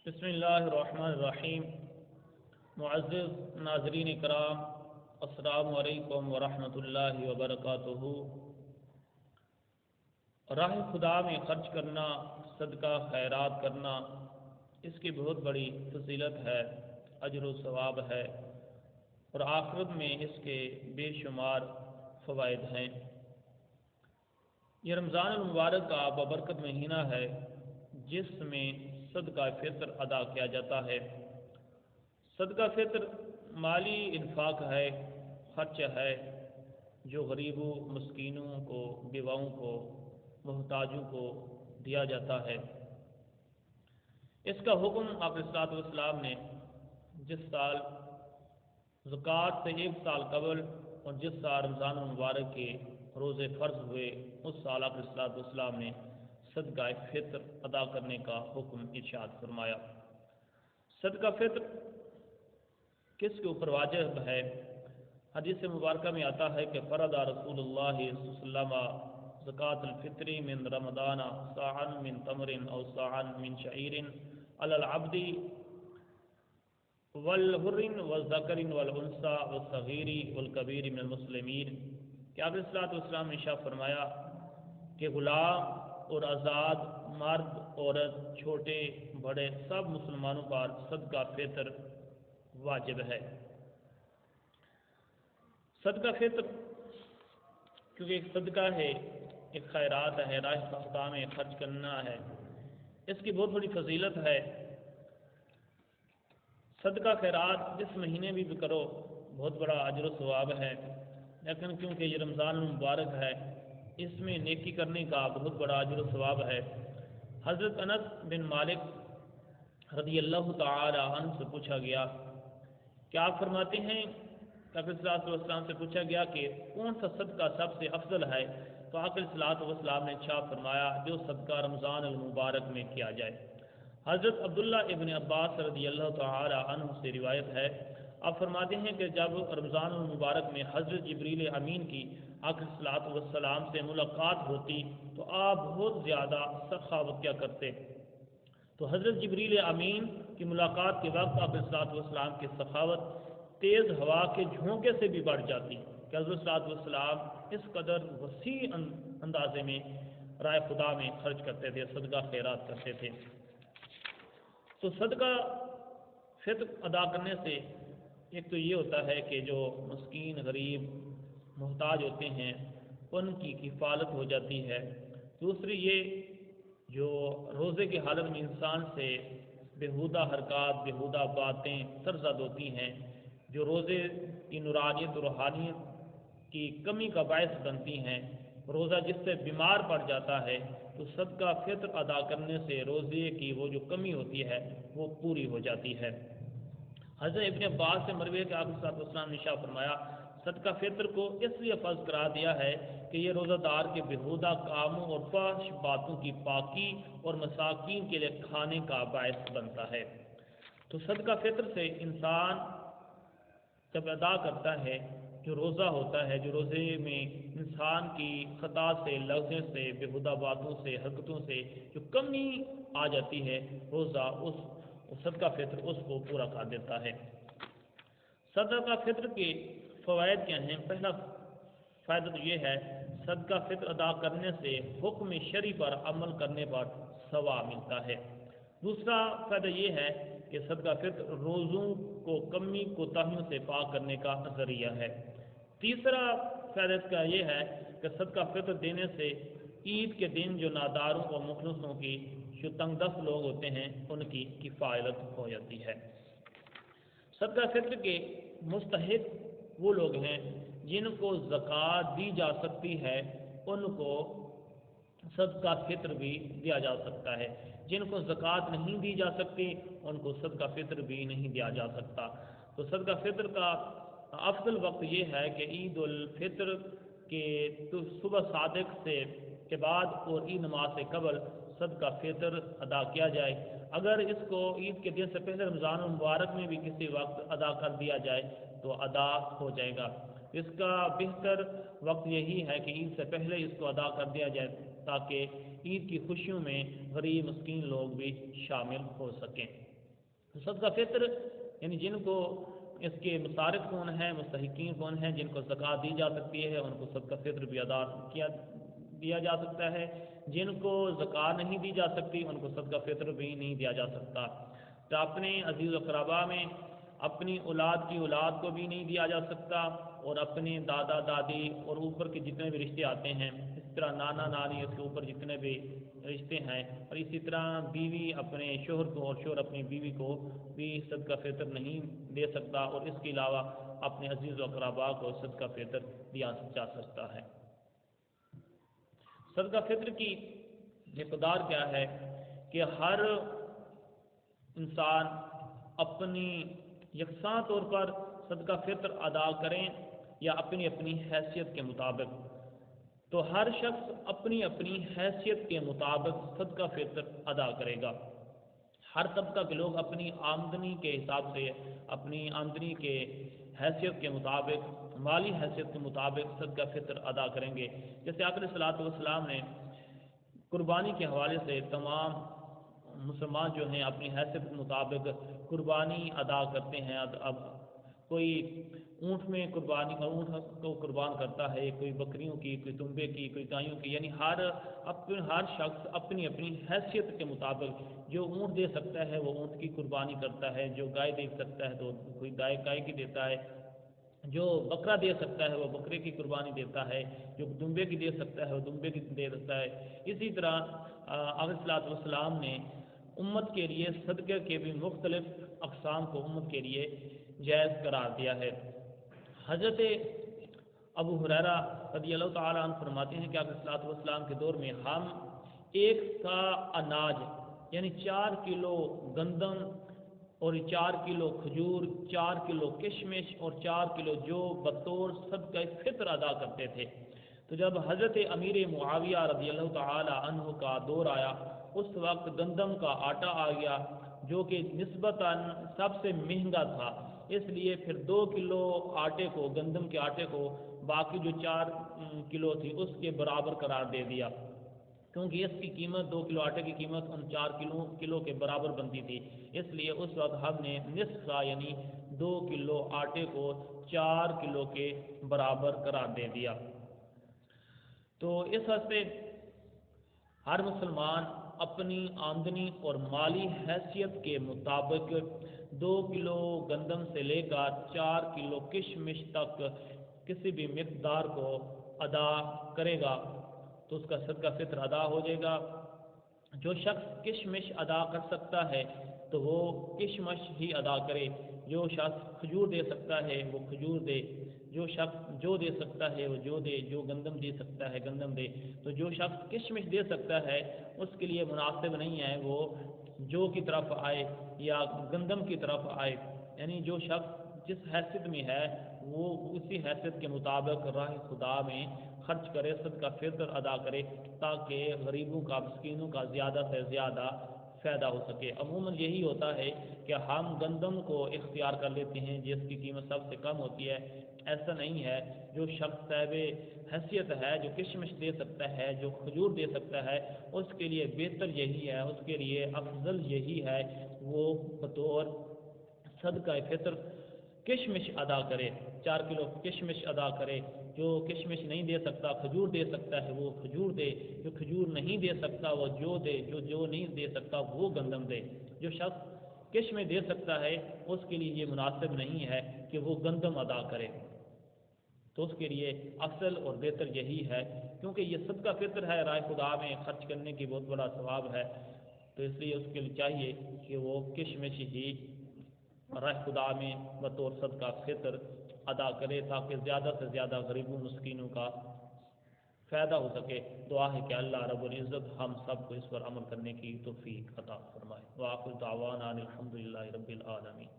بسم اللہ الرحمن الرحیم۔ معزز ناظرین کرام، السلام علیکم ورحمۃ اللہ وبرکاتہ۔ راہ خدا میں خرچ کرنا، صدقہ خیرات کرنا، اس کی بہت بڑی فضیلت ہے، اجر و ثواب ہے، اور آخرت میں اس کے بے شمار فوائد ہیں۔ یہ رمضان المبارک کا بابرکت مہینہ ہے جس میں صدقہ فطر ادا کیا جاتا ہے۔ صدقہ فطر مالی انفاق ہے، خرچ ہے جو غریبوں، مسکینوں کو، بیواؤں کو، محتاجوں کو دیا جاتا ہے۔ اس کا حکم آپ صلی والسلام نے جس سال زکوٰۃ سے ایک سال قبل اور جس سال رمضان المبارک کے روزے فرض ہوئے اس سال آپ صلی والسلام نے صدقہ فطر ادا کرنے کا حکم ارشاد فرمایا۔ صدقہ فطر کس کے اوپر واجب ہے؟ حدیث مبارکہ میں آتا ہے کہ فرض رسول اللہ صلی اللہ علیہ وسلم زکوٰۃ الفطر من رمضان صاعا من تمر او صاعا من شعیر علی العبد والحر والذکر والانثى والصغیر والکبیر من المسلمین کہ آپ صلی اللہ علیہ وسلم نے ارشاد فرمایا کہ غلام اور آزاد، مرد، عورت، چھوٹے بڑے سب مسلمانوں پر صدقہ فطر واجب ہے۔ صدقہ فطر کیونکہ ایک صدقہ ہے، ایک خیرات ہے، راہ خدا میں خرچ کرنا ہے، اس کی بہت بڑی فضیلت ہے۔ صدقہ خیرات جس مہینے بھی کرو بہت بڑا اجر و ثواب ہے، لیکن کیونکہ یہ رمضان المبارک ہے اس میں نیکی کرنے کا بہت بڑا اجر و ثواب ہے۔ حضرت انس بن مالک رضی اللہ تعالی عنہ سے پوچھا گیا کہ آپ فرماتے ہیں کہ آقا صلی اللہ علیہ وسلم سے پوچھا گیا کہ کون سا صدقہ سب سے افضل ہے، تو آقا صلی اللہ علیہ وسلم نے ارشاد فرمایا جو صدقہ رمضان المبارک میں کیا جائے۔ حضرت عبداللہ ابن عباس رضی اللہ تعالی عنہ سے روایت ہے، آپ فرماتے ہیں کہ جب رمضان المبارک میں حضرت جبریل امین کی آقا صلی اللہ علیہ وسلم سے ملاقات ہوتی تو آپ بہت زیادہ سخاوت کیا کرتے۔ تو حضرت جبریل امین کی ملاقات کے وقت آقا صلی اللہ علیہ وسلم کی سخاوت تیز ہوا کے جھونکے سے بھی بڑھ جاتی کہ حضرت صلی اللہ علیہ وسلم اس قدر وسیع اندازے میں رائے خدا میں خرچ کرتے تھے، صدقہ خیرات کرتے تھے۔ تو صدقہ فطر ادا کرنے سے ایک تو یہ ہوتا ہے کہ جو مسکین، غریب، محتاج ہوتے ہیں ان کی کفالت ہو جاتی ہے۔ دوسری یہ جو روزے کی حالت میں انسان سے بیہودہ حرکات، بیہودہ باتیں سرزد ہوتی ہیں جو روزے کی نورانیت اور روحانیت کی کمی کا باعث بنتی ہیں، روزہ جس سے بیمار پڑ جاتا ہے تو صدقہ فطر ادا کرنے سے روزے کی وہ جو کمی ہوتی ہے وہ پوری ہو جاتی ہے۔ حضرت ابن عباس سے مروی ہے کہ آپ صلی اللہ علیہ وسلم نے ارشاد فرمایا صدقہ فطر کو اس لیے فرض قرار دیا ہے کہ یہ روزہ دار کے بیہودہ کاموں اور فحش باتوں کی پاکی اور مساکین کے لیے کھانے کا باعث بنتا ہے۔ تو صدقہ فطر سے انسان جب ادا کرتا ہے، جو روزہ ہوتا ہے، جو روزے میں انسان کی خطا سے، لفظوں سے، بیہودہ باتوں سے، حرکتوں سے جو کمی آ جاتی ہے، روزہ اس صدقہ فطر اس کو پورا کر دیتا ہے۔ صدقہ فطر کے فوائد کیا ہیں؟ پہلا فائدہ تو یہ ہے صدقہ فطر ادا کرنے سے حکم شرعی پر عمل کرنے پر ثواب ملتا ہے۔ دوسرا فائدہ یہ ہے کہ صدقہ فطر روزوں کو کمی کوتاہیوں سے پاک کرنے کا ذریعہ ہے۔ تیسرا فائدہ اس کا یہ ہے کہ صدقہ فطر دینے سے عید کے دن جو ناداروں اور مخلصوں کی جو تنگ دست لوگ ہوتے ہیں ان کی کفایت ہو جاتی ہے۔ صدقہ فطر کے مستحق وہ لوگ ہیں جن کو زکوٰۃ دی جا سکتی ہے، ان کو صدقہ فطر بھی دیا جا سکتا ہے۔ جن کو زکوٰۃ نہیں دی جا سکتی ان کو صدقہ فطر بھی نہیں دیا جا سکتا۔ تو صدقہ فطر کا افضل وقت یہ ہے کہ عید الفطر کے صبح صادق سے کے بعد اور عید نماز سے قبل صدقہ فطر ادا کیا جائے۔ اگر اس کو عید کے دن سے پہلے رمضان المبارک میں بھی کسی وقت ادا کر دیا جائے تو ادا ہو جائے گا۔ اس کا بہتر وقت یہی ہے کہ عید سے پہلے اس کو ادا کر دیا جائے تاکہ عید کی خوشیوں میں غریب مسکین لوگ بھی شامل ہو سکیں۔ تو صدقہ فطر یعنی جن کو اس کے مصارف کون ہیں، مستحقین کون ہیں، جن کو زکوٰۃ دی جا سکتی ہے ان کو صدقہ فطر بھی دیا جا سکتا ہے، جن کو زکوٰۃ نہیں دی جا سکتی ان کو صدقہ فطر بھی نہیں دیا جا سکتا۔ تو اپنے عزیز و اقربا میں اپنی اولاد کی اولاد کو بھی نہیں دیا جا سکتا، اور اپنے دادا دادی اور اوپر کے جتنے بھی رشتے آتے ہیں، اس طرح نانا نانی، اس کے اوپر جتنے بھی رشتے ہیں، اور اسی طرح بیوی اپنے شوہر کو اور شوہر اپنی بیوی کو بھی صدقہ فطر نہیں دے سکتا، اور اس کے علاوہ اپنے عزیز و اقربا کو صدقہ فطر دیا جا سکتا ہے۔ صدقہ فطر کی مقدار کیا ہے کہ ہر انسان اپنی یکساں طور پر صدقہ فطر ادا کریں یا اپنی اپنی حیثیت کے مطابق، تو ہر شخص اپنی اپنی حیثیت کے مطابق صدقہ فطر ادا کرے گا۔ ہر طبقہ کے لوگ اپنی آمدنی کے حساب سے، اپنی آمدنی کے حیثیت کے مطابق، مالی حیثیت کے مطابق صدقہ فطر ادا کریں گے۔ جیسے آقا صلی اللہ علیہ وسلم نے قربانی کے حوالے سے تمام مسلمان جو ہیں اپنی حیثیت کے مطابق قربانی ادا کرتے ہیں۔ اب کوئی اونٹ میں قربانی، اونٹ کو قربان کرتا ہے، کوئی بکریوں کی، کوئی دمبے کی، کوئی گایوں کی، یعنی ہر شخص اپنی اپنی حیثیت کے مطابق جو اونٹ دے سکتا ہے وہ اونٹ کی قربانی کرتا ہے، جو گائے دے سکتا ہے تو کوئی گائے کی دیتا ہے، جو بکرا دے سکتا ہے وہ بکرے کی قربانی دیتا ہے، جو دمبے کی دے سکتا ہے وہ دمبے کی دے سکتا ہے۔ اسی طرح آقا صلی اللہ علیہ وسلم نے امت کے لیے صدقے کے بھی مختلف اقسام کو امت کے لیے جائز قرار دیا ہے۔ حضرت ابو ہریرہ رضی اللہ تعالیٰ عنہ فرماتے ہیں کہ آقا صلی اللہ علیہ وسلم کے دور میں ہم ایک سا اناج یعنی 4 کلو گندم اور 4 کلو کھجور، 4 کلو کشمش اور 4 کلو جو بطور صدقہ فطر ادا کرتے تھے۔ تو جب حضرت امیر معاویہ رضی اللہ تعالی عنہ کا دور آیا، اس وقت گندم کا آٹا آ گیا جو کہ نسبتاً سب سے مہنگا تھا، اس لیے پھر 2 کلو آٹے کو، گندم کے آٹے کو باقی جو 4 کلو تھی اس کے برابر قرار دے دیا، کیونکہ اس کی قیمت 2 کلو آٹے کی قیمت ان 4 کلو کے برابر بنتی تھی، اس لیے اس وقت ہم نے نصف کا یعنی 2 کلو آٹے کو 4 کلو کے برابر قرار دے دیا۔ تو اس واسطے ہر مسلمان اپنی آمدنی اور مالی حیثیت کے مطابق 2 کلو گندم سے لے کر 4 کلو کشمش تک کسی بھی مقدار کو ادا کرے گا تو اس کا صدقہ فطر ادا ہو جائے گا۔ جو شخص کشمش ادا کر سکتا ہے تو وہ کشمش ہی ادا کرے، جو شخص کھجور دے سکتا ہے وہ کھجور دے، جو شخص جو دے سکتا ہے وہ جو دے، جو گندم دے سکتا ہے گندم دے۔ تو جو شخص کشمش دے سکتا ہے اس کے لیے مناسب نہیں ہے وہ جو کی طرف آئے یا گندم کی طرف آئے، یعنی جو شخص جس حیثیت میں ہے وہ اسی حیثیت کے مطابق راہ خدا میں خرچ کرے، صدقہ فطر ادا کرے، تاکہ غریبوں کا، مسکینوں کا زیادہ سے زیادہ فائدہ ہو سکے۔ عموماً یہی ہوتا ہے کہ ہم گندم کو اختیار کر لیتے ہیں جس کی قیمت سب سے کم ہوتی ہے، ایسا نہیں ہے۔ جو شخص صاحب حیثیت ہے، جو کشمش دے سکتا ہے، جو کھجور دے سکتا ہے، اس کے لیے بہتر یہی ہے، اس کے لیے افضل یہی ہے وہ بطور صدقہ فطر کشمش ادا کرے، 4 کلو کشمش ادا کرے۔ جو کشمش نہیں دے سکتا، کھجور دے سکتا ہے وہ کھجور دے، جو کھجور نہیں دے سکتا وہ جو دے، جو نہیں دے سکتا وہ گندم دے۔ جو شخص کشمش دے سکتا ہے اس کے لیے یہ مناسب نہیں ہے کہ وہ گندم ادا کرے، تو اس کے لیے افضل اور بہتر یہی ہے، کیونکہ یہ صدقہ فطر ہے، راہ خدا میں خرچ کرنے کی بہت بڑا ثواب ہے، تو اس لیے اس کے لیے چاہیے کہ وہ کشمش ہی راہ خدا میں بطور صدقہ فطر ادا کرے، تاکہ زیادہ سے زیادہ غریبوں مسکینوں کا فائدہ ہو سکے۔ دعا ہے کہ اللہ رب العزت ہم سب کو اس پر عمل کرنے کی توفیق عطا فرمائے۔ وآخر دعوانا الحمدللہ رب العالمین۔